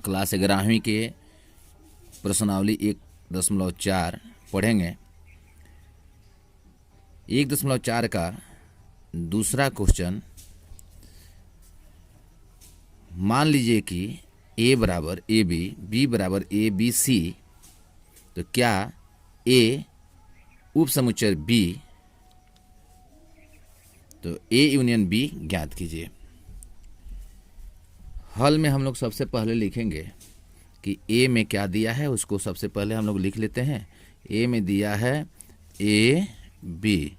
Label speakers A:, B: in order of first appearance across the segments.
A: Class 11वीं के प्रश्नावली 1.4 पढ़ेंगे। 1.4 का दूसरा क्वेश्चन, मान लीजिए कि a बराबर ए बी, b बराबर ए बी सी, तो क्या a उप समुच्चय b, तो a यूनियन b ज्ञात कीजिए। हल में हम लोग सबसे पहले लिखेंगे कि a में क्या दिया है उसको सबसे पहले हम लोग लिख लेते हैं। a में दिया है a b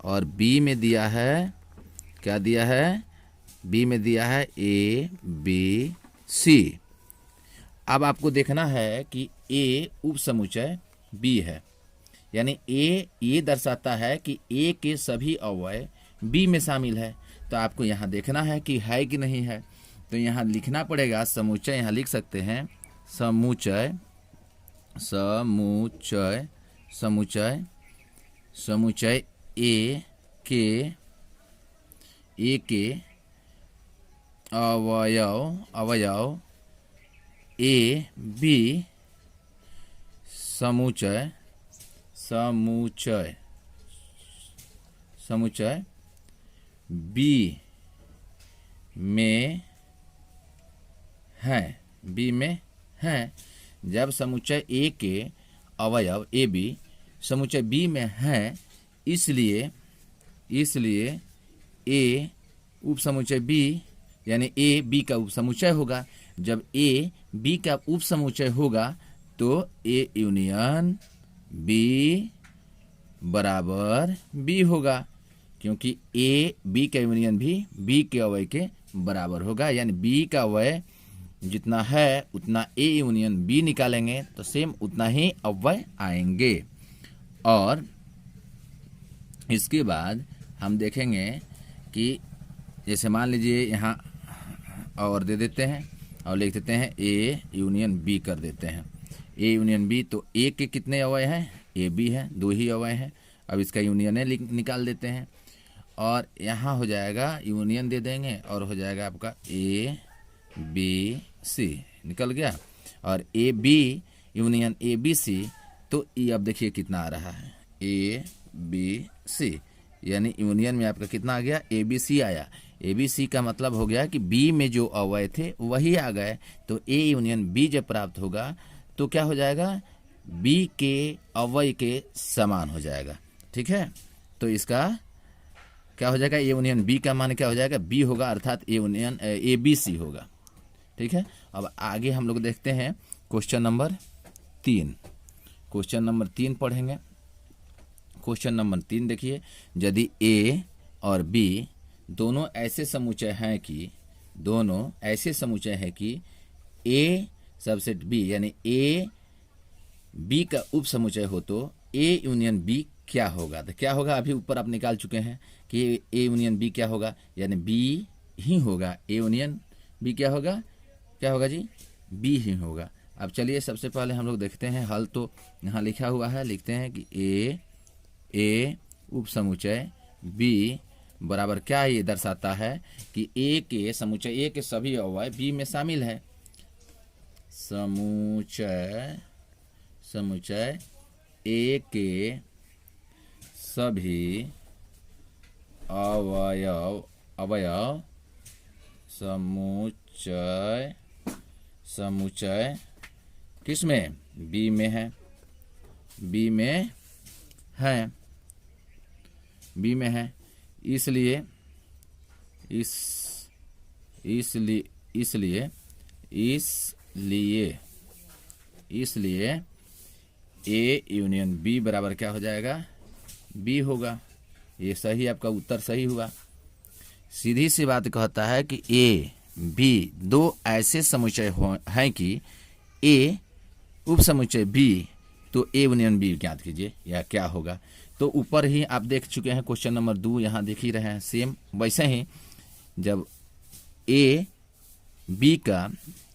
A: और b में दिया है, क्या दिया है, b में दिया है a b c। अब आपको देखना है कि a उप समुच्चय b है, यानी a ये दर्शाता है कि a के सभी अवयव b में शामिल है। तो आपको यहाँ देखना है कि है कि नहीं है। तो यहाँ लिखना पड़ेगा समुच्चय, यहाँ लिख सकते हैं समुच्चय समुच्चय समुच्चय समुच्चय ए के अवयव ए बी समुच्चय समुच्चय समुच्चय बी में है, बी में है। जब समुच्चय ए के अवयव ए बी समुच्चय बी में है, इसलिए ए उप समुच्चय बी यानी ए बी का उप समुच्चय होगा। जब ए बी का उप समुच्चय होगा तो ए यूनियन बी बराबर बी होगा, क्योंकि ए बी का यूनियन भी बी के अवयव के बराबर होगा। यानी बी का अवयव जितना है उतना ए यूनियन बी निकालेंगे तो सेम उतना ही अवयव आएंगे। और इसके बाद हम देखेंगे कि जैसे मान लीजिए यहाँ और दे देते हैं और लिख देते हैं ए यूनियन बी कर देते हैं। ए यूनियन बी, तो ए के कितने अवयव हैं, ए बी है, 2 ही अवयव हैं। अब इसका यूनियन है निकाल देते हैं और यहाँ हो जाएगा यूनियन दे देंगे और हो जाएगा आपका ए बी सी, निकल गया। और A B union A B C, तो ये अब देखिए कितना आ रहा है ए बी सी, यानी यूनियन में आपका कितना आ गया, ए बी सी आया। ए बी सी का मतलब हो गया कि बी में जो अवयव थे वही आ गए। तो ए यूनियन बी जब प्राप्त होगा तो क्या हो जाएगा, बी के अवयव के समान हो जाएगा। ठीक है, तो इसका क्या हो जाएगा, ए यूनियन बी का मान क्या हो जाएगा, बी होगा, अर्थात ए यूनियन ए बी सी होगा। ठीक है, अब आगे हम लोग देखते हैं क्वेश्चन नंबर 3। क्वेश्चन नंबर 3 पढ़ेंगे। क्वेश्चन नंबर 3 देखिए, यदि ए और बी दोनों ऐसे समुच्चय हैं कि ए सबसेट बी यानी ए बी का उप समुच्चय हो तो ए यूनियन बी क्या होगा। तो क्या होगा, अभी ऊपर आप निकाल चुके हैं कि ए यूनियन बी क्या होगा, यानी बी ही होगा। ए यूनियन बी क्या होगा जी, बी ही होगा। अब चलिए सबसे पहले हम लोग देखते हैं हल। तो यहाँ लिखा हुआ है, लिखते हैं कि ए उप समुच्चय बी बराबर क्या, ये दर्शाता है कि ए के समुच्चय ए के सभी अवयव बी में शामिल है। समुच्चय ए के सभी अवयव समुच्चय किस में, बी में है, बी में है। इसलिए ए यूनियन बी बराबर क्या हो जाएगा, बी होगा। ये सही, आपका उत्तर सही हुआ। सीधी सी बात कहता है कि ए बी 2 ऐसे समुच्चय हैं कि ए उप समुच्चय बी, तो ए यूनियन बी ज्ञात कीजिए, या क्या होगा। तो ऊपर ही आप देख चुके हैं क्वेश्चन नंबर 2, यहाँ देख ही रहे हैं। सेम वैसे ही जब ए बी का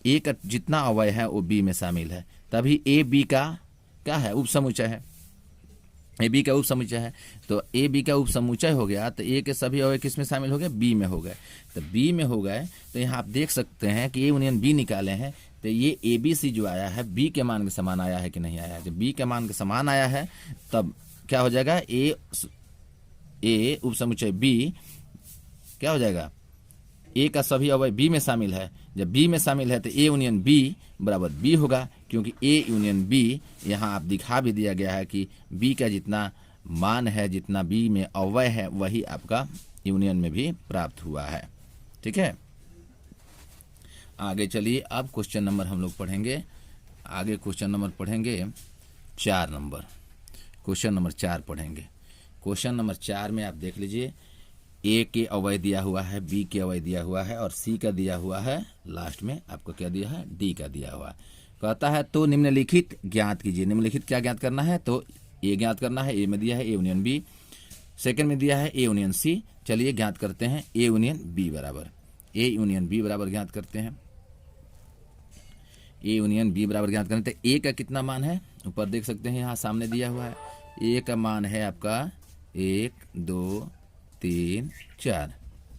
A: ए का जितना अवयव है वो बी में शामिल है, तभी ए बी का क्या है, उप समुच्चय है। ए बी का उप समुच्चय है, तो ए बी का उप समुच्चय हो गया तो ए के सभी अवयव किस में शामिल हो गए, बी में हो गए। तो बी में हो गए तो यहाँ आप देख सकते हैं कि ए यूनियन बी निकाले हैं, तो ये ए बी सी जो आया है बी के मान के समान आया है कि नहीं आया है। जब बी के मान के समान आया है तब क्या हो जाएगा, ए उप समुच्चय बी क्या हो जाएगा, ए का सभी अवयव बी में शामिल है। जब बी में शामिल है तो ए यूनियन बी बराबर बी होगा, क्योंकि ए यूनियन बी यहाँ आप दिखा भी दिया गया है कि बी का जितना मान है, जितना बी में अवयव है, वही आपका यूनियन में भी प्राप्त हुआ है। ठीक है, आगे चलिए अब क्वेश्चन नंबर हम लोग पढ़ेंगे। आगे क्वेश्चन नंबर पढ़ेंगे 4 नंबर, क्वेश्चन नंबर 4 पढ़ेंगे। क्वेश्चन नंबर 4 में आप देख लीजिए, ए के अवयव दिया हुआ है, बी के अवयव दिया हुआ है और सी का दिया हुआ है, लास्ट में आपको क्या दिया है, डी का दिया हुआ है। कहता है तो निम्नलिखित ज्ञात कीजिए। निम्नलिखित क्या ज्ञात करना है, तो ए ज्ञात करना है। ए में दिया है ए यूनियन बी, सेकंड में दिया है ए यूनियन सी। चलिए ज्ञात करते हैं ए यूनियन बी बराबर, ए यूनियन बी बराबर ज्ञात करते हैं। ए यूनियन बी बराबर ज्ञात करते हैं। ए का कितना मान है, ऊपर देख सकते हैं, यहाँ सामने दिया हुआ है। ए का मान है आपका 1 2 3 4,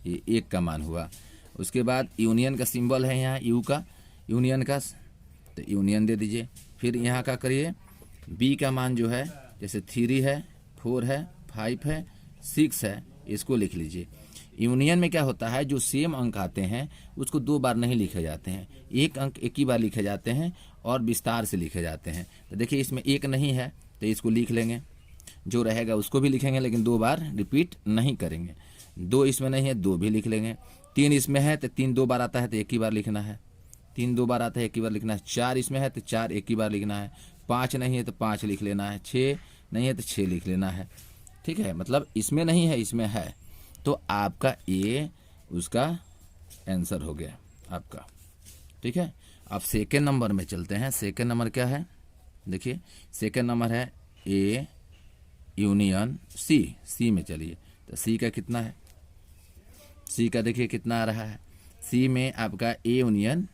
A: ये 1 का मान हुआ। उसके बाद यूनियन का सिंबल है यहाँ यू का, यूनियन का, तो यूनियन दे दीजिए। फिर यहाँ का करिए, बी का मान जो है जैसे 3 है, 4 है, 5 है, 6 है, इसको लिख लीजिए। यूनियन में क्या होता है, जो सेम अंक आते हैं उसको 2 बार नहीं लिखे जाते हैं, एक अंक एक ही बार लिखे जाते हैं और विस्तार से लिखे जाते हैं। तो देखिए इसमें 1 नहीं है तो इसको लिख लेंगे, जो रहेगा उसको भी लिखेंगे लेकिन 2 बार रिपीट नहीं करेंगे। 2 इसमें नहीं है, 2 भी लिख लेंगे। 3 इसमें है तो 3 2 बार आता है तो एक ही बार लिखना है, 3 2 बार आता है एक ही बार लिखना है। 4 इसमें है तो 4 एक ही बार लिखना है। 5 नहीं है तो 5 लिख लेना है। 6 नहीं है तो 6 लिख लेना है। ठीक है, मतलब इसमें नहीं है, इसमें है, तो आपका ये उसका आंसर हो गया आपका। ठीक है, अब सेकेंड नंबर में चलते हैं। सेकेंड नंबर क्या है, देखिए सेकेंड नंबर है ए यूनियन सी। सी में चलिए, तो सी का कितना है, सी का देखिए कितना आ रहा है। सी में आपका ए यूनियन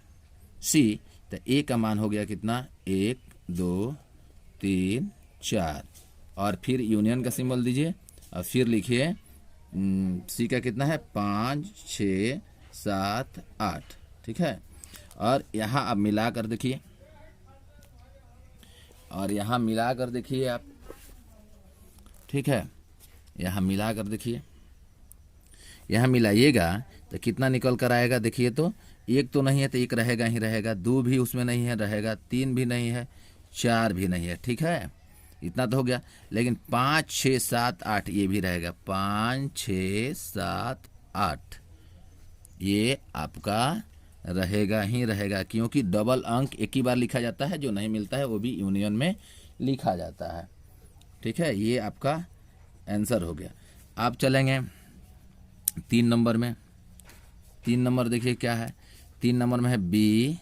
A: सी, तो ए का मान हो गया कितना, 1 2 3 4, और फिर यूनियन का सिंबल दीजिए और फिर लिखिए सी का कितना है, 5 6 7 8। ठीक है, और यहाँ आप मिला कर देखिए, और यहाँ मिला कर देखिए आप। ठीक है, यहाँ मिला कर देखिए, यहाँ मिलाइएगा तो कितना निकल कर आएगा, देखिए तो 1 तो नहीं है तो 1 रहेगा ही रहेगा, 2 भी उसमें नहीं है रहेगा, 3 भी नहीं है, 4 भी नहीं है। ठीक है, इतना तो हो गया, लेकिन 5 6 7 8 ये भी रहेगा, 5 6 7 8 ये आपका रहेगा ही रहेगा, क्योंकि डबल अंक एक ही बार लिखा जाता है, जो नहीं मिलता है वो भी यूनियन में लिखा जाता है। ठीक है, ये आपका आंसर हो गया। आप चलेंगे 3 नंबर में। 3 नंबर देखिए क्या है, 3 नंबर में है बी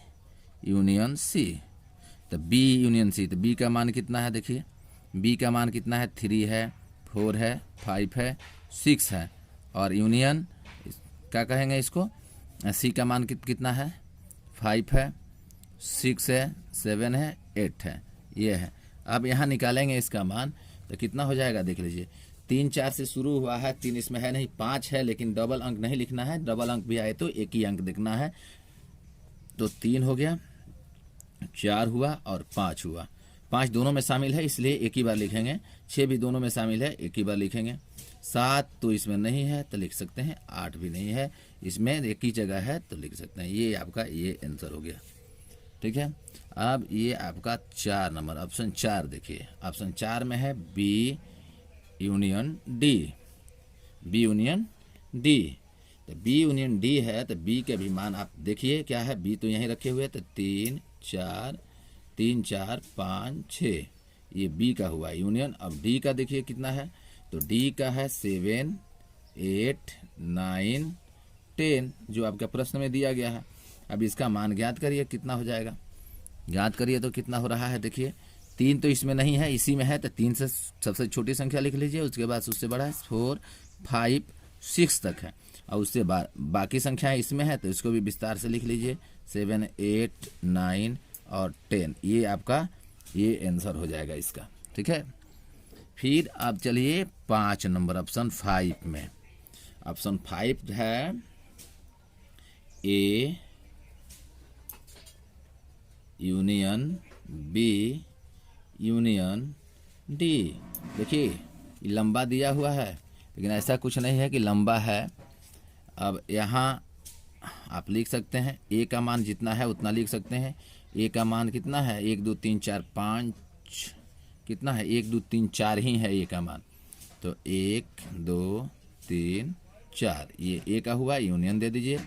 A: यूनियन सी। तो बी यूनियन सी, तो बी का मान कितना है, देखिए बी का मान कितना है, 3 है, 4 है, 5 है, 6 है, और यूनियन क्या कहेंगे इसको, सी का मान कितना है, 5 है, 6 है, 7 है, 8 है, ये है। अब यहाँ निकालेंगे इसका मान, तो कितना हो जाएगा देख लीजिए। 3 4 से शुरू हुआ है, 3 इसमें है नहीं, 5 है, लेकिन डबल अंक नहीं लिखना है, डबल अंक भी आए तो एक ही अंक लिखना है। तो 3 हो गया, 4 हुआ और 5 हुआ। 5 दोनों में शामिल है इसलिए एक ही बार लिखेंगे, 6 भी दोनों में शामिल है एक ही बार लिखेंगे, 7 तो इसमें नहीं है तो लिख सकते हैं, 8 भी नहीं है इसमें, एक ही जगह है तो लिख सकते हैं। ये आपका ये आंसर हो गया। ठीक है, अब ये आपका 4 नंबर ऑप्शन 4 देखिए, ऑप्शन 4 में है B union D. B union D, तो बी यूनियन डी है, तो बी के भी मान आप देखिए क्या है, बी तो यहीं रखे हुए, तो 3 4 5 6 ये बी का हुआ यूनियन। अब डी का देखिए कितना है, तो डी का है 7 8 9 10, जो आपका प्रश्न में दिया गया है। अब इसका मान ज्ञात करिए कितना हो जाएगा, ज्ञात करिए तो कितना हो रहा है, देखिए 3 तो इसमें नहीं है, इसी में है, तो 3 से सबसे छोटी संख्या लिख लीजिए, उसके बाद उससे बड़ा है 4 5 6 तक है, और उससे बाकी संख्याएं इसमें है तो इसको भी विस्तार से लिख लीजिए, 7 8 9 और 10, ये आपका ये आंसर हो जाएगा इसका। ठीक है, फिर अब चलिए 5 नंबर ऑप्शन 5 में। ऑप्शन 5 है A union B union D. देखिए ये लंबा दिया हुआ है, लेकिन ऐसा कुछ नहीं है कि लंबा है। अब यहाँ आप लिख सकते हैं ए का मान जितना है उतना लिख सकते हैं। ए का मान कितना है, 1 2 3 4 5, कितना है 1 2 3 4 ही है ए का मान। तो 1 2 3 4 ये ए का हुआ, यूनियन दे दीजिए।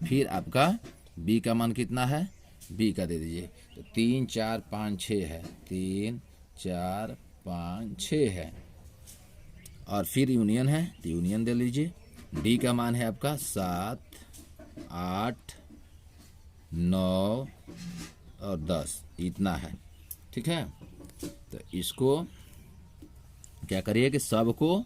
A: फिर आपका बी का मान कितना है, बी का दे दीजिए। तो 3 4 5 6 है, 3 4 5 6 है। और फिर यूनियन है तो यूनियन दे लीजिए। डी का मान है आपका 7 8 9 और 10 इतना है। ठीक है, तो इसको क्या करिए कि सबको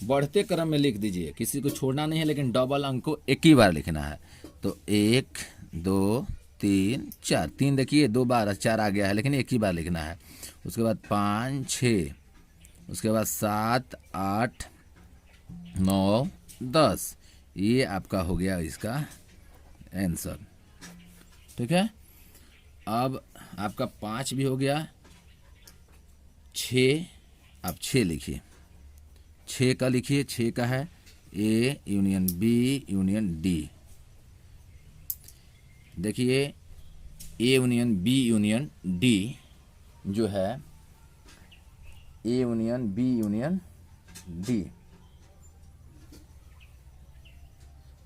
A: बढ़ते क्रम में लिख दीजिए, किसी को छोड़ना नहीं है, लेकिन डबल अंक को एक ही बार लिखना है। तो 1 2 3 4, 3 देखिए 2 बार 4 आ गया है, लेकिन एक ही बार लिखना है। उसके बाद 5 6, उसके बाद 7 8 9 10, ये आपका हो गया इसका आंसर। ठीक है, अब आपका 5 भी हो गया। 6, आप 6 लिखिए, 6 का लिखिए। 6 का है A union B union D. देखिए A union B union D जो है, A union B union D,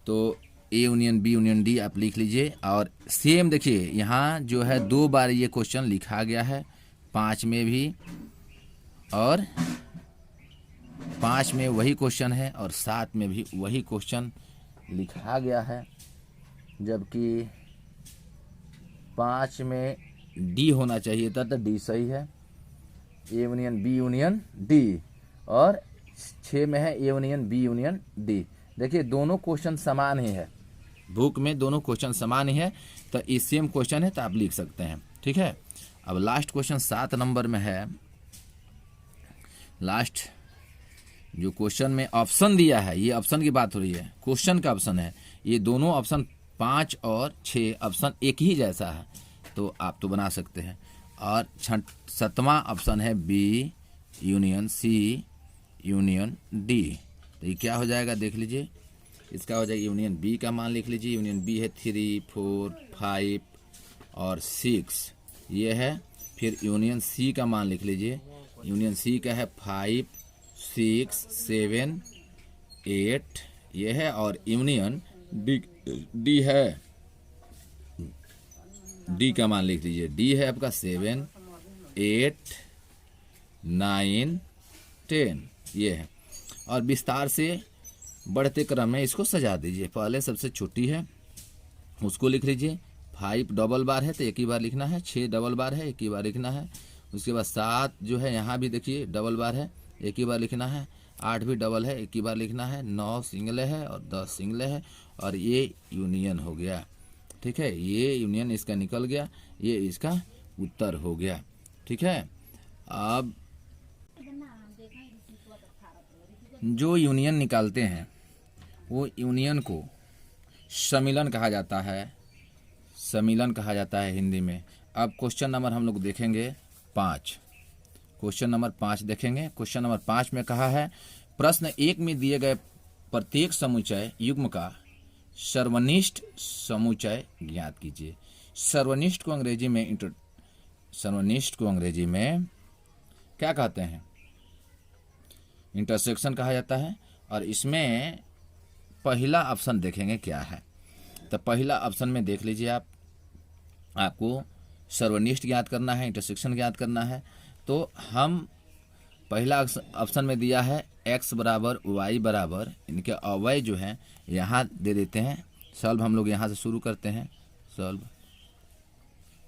A: तो A union B union D आप लिख लीजिए। और सेम देखिए यहाँ जो है 2 बार ये क्वेश्चन लिखा गया है, 5 में भी, और 5 में वही क्वेश्चन है और 7 में भी वही क्वेश्चन लिखा गया है। जबकि 5 में डी होना चाहिए था, तो डी सही है, A union B union D. और 6 में है A union B union D. देखिए दोनों क्वेश्चन समान ही है, बुक में दोनों क्वेश्चन समान ही है, तो ये सेम क्वेश्चन है तो आप लिख सकते हैं। ठीक है, अब लास्ट क्वेश्चन 7 नंबर में है। लास्ट जो क्वेश्चन में ऑप्शन दिया है, ये ऑप्शन की बात हो रही है, क्वेश्चन का ऑप्शन है। ये दोनों ऑप्शन 5 और 6 ऑप्शन एक ही जैसा है, तो आप तो बना सकते हैं। और 7वां ऑप्शन है B union C union D. तो ये क्या हो जाएगा देख लीजिए, इसका हो जाएगा यूनियन बी का मान लिख लीजिए। यूनियन बी है 3 4 5 और 6 ये है। फिर यूनियन सी का मान लिख लीजिए। यूनियन सी का है 5 6 7 8 ये है। और यूनियन डी है, डी का मान लिख लीजिए। डी है आपका 7 8 9 10 ये है। और विस्तार से बढ़ते क्रम में इसको सजा दीजिए। पहले सबसे छोटी है उसको लिख लीजिए। 5 डबल बार है तो एक ही बार लिखना है। 6 डबल बार है, एक ही बार लिखना है। उसके बाद 7 जो है यहाँ भी देखिए डबल बार है, एक ही बार लिखना है। 8 भी डबल है, एक ही बार लिखना है। 9 सिंगल है और 10 सिंगल है। और ये यूनियन हो गया। ठीक है, ये यूनियन इसका निकल गया, ये इसका उत्तर हो गया। ठीक है, अब जो यूनियन निकालते हैं वो यूनियन को सम्मिलन कहा जाता है, सम्मिलन कहा जाता है हिंदी में। अब क्वेश्चन नंबर हम लोग देखेंगे 5। क्वेश्चन नंबर 5 देखेंगे। क्वेश्चन नंबर 5 में कहा है प्रश्न 1 में दिए गए प्रत्येक समुच्चय युग्म का सर्वनिष्ठ समुच्चय ज्ञात कीजिए। सर्वनिष्ठ को अंग्रेजी में सर्वनिष्ठ को अंग्रेजी में क्या कहते हैं, इंटरसेक्शन कहा जाता है। और इसमें पहला ऑप्शन देखेंगे क्या है। तो पहला ऑप्शन में देख लीजिए आप, आपको सर्वनिष्ठ ज्ञात करना है, इंटरसेक्शन ज्ञात करना है। तो हम पहला ऑप्शन में दिया है x बराबर y बराबर, इनके अवयव जो हैं यहाँ दे देते हैं। सॉल्व हम लोग यहाँ से शुरू करते हैं, सॉल्व।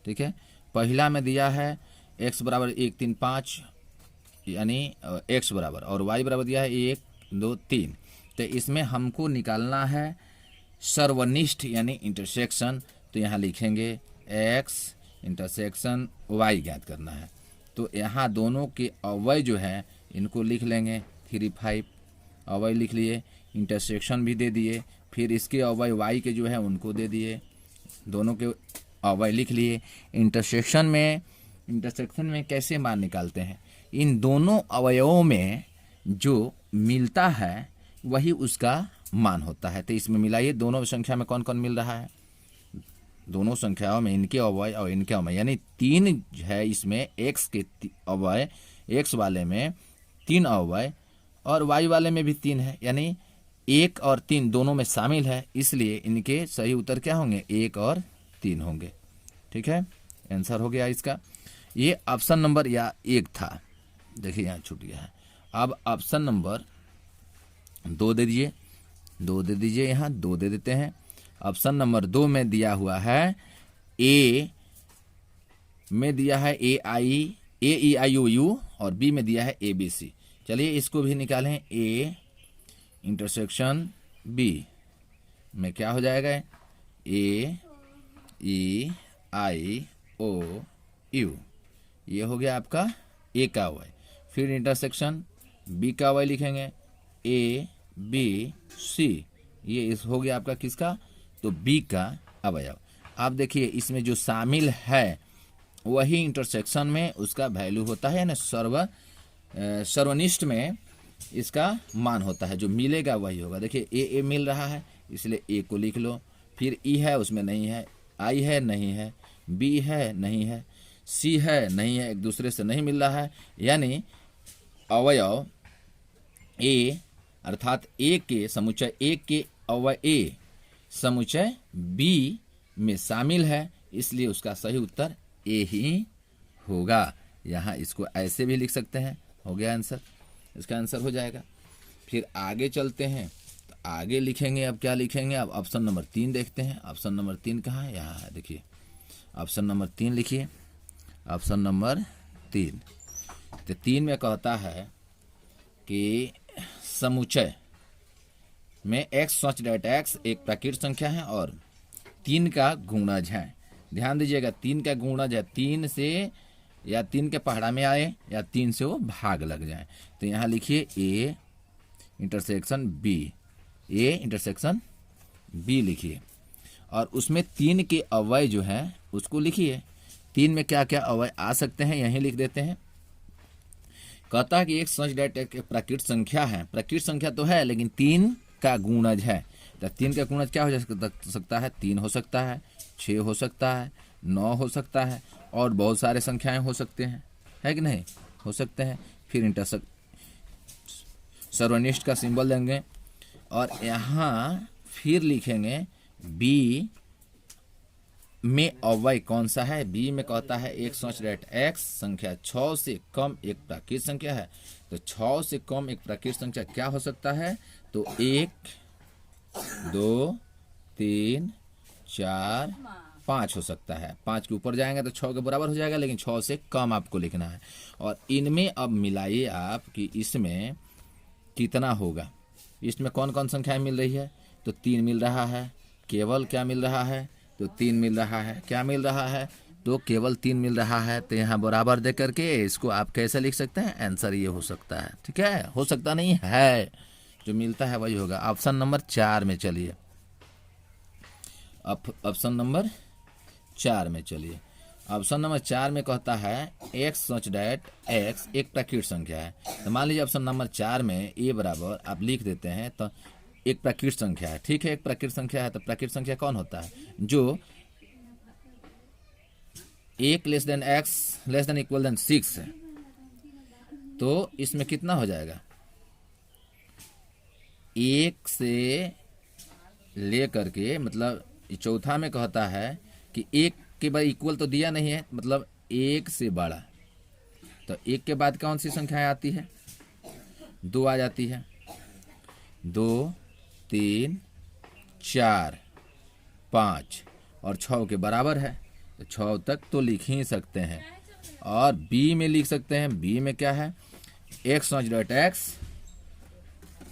A: ठीक है, पहला में दिया है x बराबर 1 3 5 यानी x बराबर, और y बराबर दिया है 1 2 3। तो इसमें हमको निकालना है सर्वनिष्ठ यानी इंटरसेक्शन। तो यहाँ लिखेंगे x इंटरसेक्शन y ज्ञात करना है। तो यहाँ दोनों के अवयव जो है इनको लिख लेंगे 3 5 अवयव लिख लिए, इंटरसेक्शन भी दे दिए, फिर इसके अवयव y के जो है उनको दे दिए, दोनों के अवयव लिख लिए। इंटरसेक्शन में कैसे मान निकालते हैं, इन दोनों अवयवों में जो मिलता है वही उसका मान होता है। तो इसमें मिलाइए, दोनों संख्या में कौन कौन मिल रहा है, दोनों संख्याओं में इनके अवयव और इनके अवयव, यानी 3 है इसमें, x के अवयव, x वाले में 3 अवयव और y वाले में भी 3 है, यानी 1 और 3 दोनों में शामिल है, इसलिए इनके सही उत्तर क्या होंगे, 1 और 3 होंगे। ठीक है, आंसर हो गया इसका। ये ऑप्शन नंबर 1 था, देखिए यहाँ छूट गया है। अब ऑप्शन नंबर 2 दे दीजिए, यहाँ 2 दे देते हैं। ऑप्शन नंबर 2 में दिया हुआ है ए में दिया है AEIOU और बी में दिया है ABC। चलिए इसको भी निकालें, A इंटरसेक्शन B में क्या हो जाएगा, AEIOU, ये हो गया आपका A का अवयव। फिर इंटरसेक्शन B का अवयव लिखेंगे ABC, ये इस हो गया आपका किसका, तो B का अवयव। आप देखिए इसमें जो शामिल है वही इंटरसेक्शन में उसका वैल्यू होता है, यानी सर्वनिष्ठ में इसका मान होता है, जो मिलेगा वही होगा। देखिए ए मिल रहा है इसलिए ए को लिख लो, फिर ई है उसमें नहीं है, आई है नहीं है, बी है नहीं है, सी है नहीं है, एक दूसरे से नहीं मिल रहा है, यानी अवयव ए अर्थात ए के समुच्चय ए के अवयव ए समुच्चय बी में शामिल है, इसलिए उसका सही उत्तर ए ही होगा। यहाँ इसको ऐसे भी लिख सकते हैं, हो गया आंसर, इसका आंसर हो जाएगा। फिर आगे चलते हैं, तो आगे लिखेंगे, अब क्या लिखेंगे, अब ऑप्शन नंबर 3 देखते हैं। ऑप्शन नंबर 3 कहाँ है, यहाँ है, देखिए ऑप्शन नंबर 3 लिखिए। ऑप्शन नंबर 3, तो 3 में कहता है कि समुच्चय में x सच डेट x एक प्राकृत संख्या है और 3 का गुणज है। ध्यान दीजिएगा, 3 का गुणज है, 3 से या 3 के पहाड़ा में आए या 3 से वो भाग लग जाए। तो यहाँ लिखिए A इंटरसेक्शन B लिखिए, और उसमें 3 के अवयव जो हैं उसको लिखिए। 3 में क्या क्या अवयव आ सकते हैं यहीं लिख देते हैं। कहता है कि एक सच डेट एक प्राकृत संख्या है, प्राकृत संख्या तो है लेकिन 3 का गुणज है। तो 3 का गुणज क्या हो सकता है, 3 हो सकता है, 6 हो सकता है, 9 हो सकता है, और बहुत सारे संख्याएं हो सकते हैं, है कि नहीं, हो सकते हैं। फिर सर्वनिष्ठ का सिंबल देंगे और यहाँ फिर लिखेंगे बी में अवयव कौन सा है। बी में कहता है एक सच डेट x संख्या 6 से कम एक प्राकृत संख्या है। तो 6 से कम एक प्राकृत संख्या क्या हो सकता है, तो 1 2 3 4 5 हो सकता है। 5 के ऊपर जाएंगे तो 6 के बराबर हो जाएगा, लेकिन 6 से कम आपको लिखना है। और इनमें अब मिलाइए आप कि इसमें कितना होगा। इसमें कौन कौन संख्याएं मिल रही है, तो 3 मिल रहा है, केवल क्या मिल रहा है, तो 3 मिल रहा है, क्या मिल रहा है, तो केवल 3 मिल रहा है। तो यहाँ बराबर दे करके इसको आप कैसे लिख सकते हैं, आंसर ये हो सकता है। ठीक है, हो सकता नहीं है, जो मिलता है वही होगा। ऑप्शन नंबर 4 में चलिए, ऑप्शन नंबर 4 में चलिए। ऑप्शन नंबर 4 में कहता है x सच डेट x एक प्राकृत संख्या है। तो मान लीजिए ऑप्शन नंबर 4 में a बराबर आप लिख देते हैं, तो एक प्राकृत संख्या है। ठीक है, एक प्राकृत संख्या है, तो प्राकृत संख्या कौन होता है, जो 1 less than x less than equal than 6 है। तो इसमें कितना हो जाएगा, 1 से ले करके, मतलब चौथा में कहता है कि 1 के बाद इक्वल तो दिया नहीं है, मतलब 1 से बड़ा। तो 1 के बाद कौन सी संख्याएं आती है, 2 आ जाती है, 2 3 4 5 और 6 के बराबर है। तो 6 तक तो लिख ही सकते हैं। और बी में लिख सकते हैं, बी में क्या है, x सच डेट x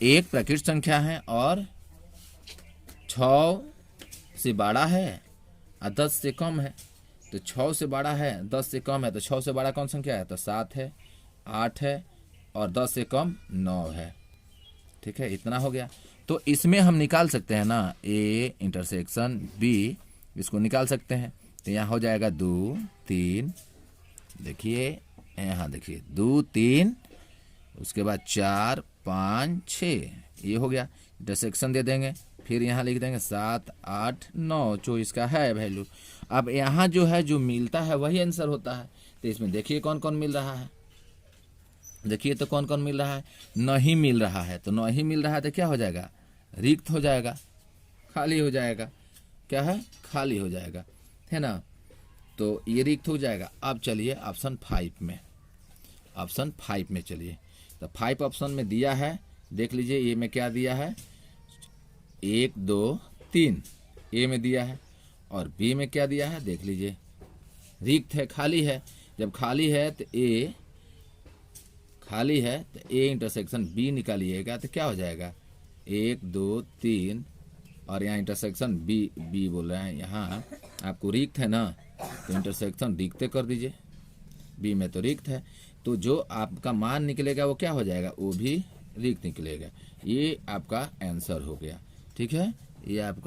A: एक प्राकृत संख्या है और 6 से बड़ा है और 10 से कम है। तो 6 से बड़ा है, 10 से कम है, तो 6 से बड़ा कौन संख्या है, तो 7 है, 8 है, और 10 से कम 9 है। ठीक है, इतना हो गया। तो इसमें हम निकाल सकते हैं ना, A इंटरसेक्शन B, इसको निकाल सकते हैं। तो यहाँ हो जाएगा 2 3, देखिए यहाँ देखिए 2 3, उसके बाद 4 5 6, ये हो गया। इंटरसेक्शन दे देंगे, फिर यहाँ लिख देंगे 7 8 9, जो इसका है वैल्यू। अब यहाँ जो है जो मिलता है वही आंसर होता है। तो इसमें देखिए कौन कौन मिल रहा है, देखिए तो कौन कौन मिल रहा है, नहीं मिल रहा है। तो नहीं मिल रहा है तो क्या हो जाएगा, रिक्त हो जाएगा, खाली हो जाएगा। क्या है, खाली हो जाएगा, है ना। तो ये रिक्त हो जाएगा। अब चलिए ऑप्शन 5 में, ऑप्शन 5 में चलिए। तो 5 ऑप्शन में दिया है, देख लीजिए ए में क्या दिया है, 1 2 3 ए में दिया है, और बी में क्या दिया है, देख लीजिए रिक्त है, खाली है। जब खाली है तो ए खाली है, तो ए इंटरसेक्शन बी निकालिएगा तो क्या हो जाएगा, 1 2 3, और यहाँ इंटरसेक्शन बी बोल रहे हैं, यहाँ आपको रिक्त है ना, तो इंटरसेक्शन रिक्त कर दीजिए, बी में तो रिक्त है। तो जो आपका मान निकलेगा वो क्या हो जाएगा, वो भी रिक्त निकलेगा। ये आपका आंसर हो गया। ठीक है, ये आपका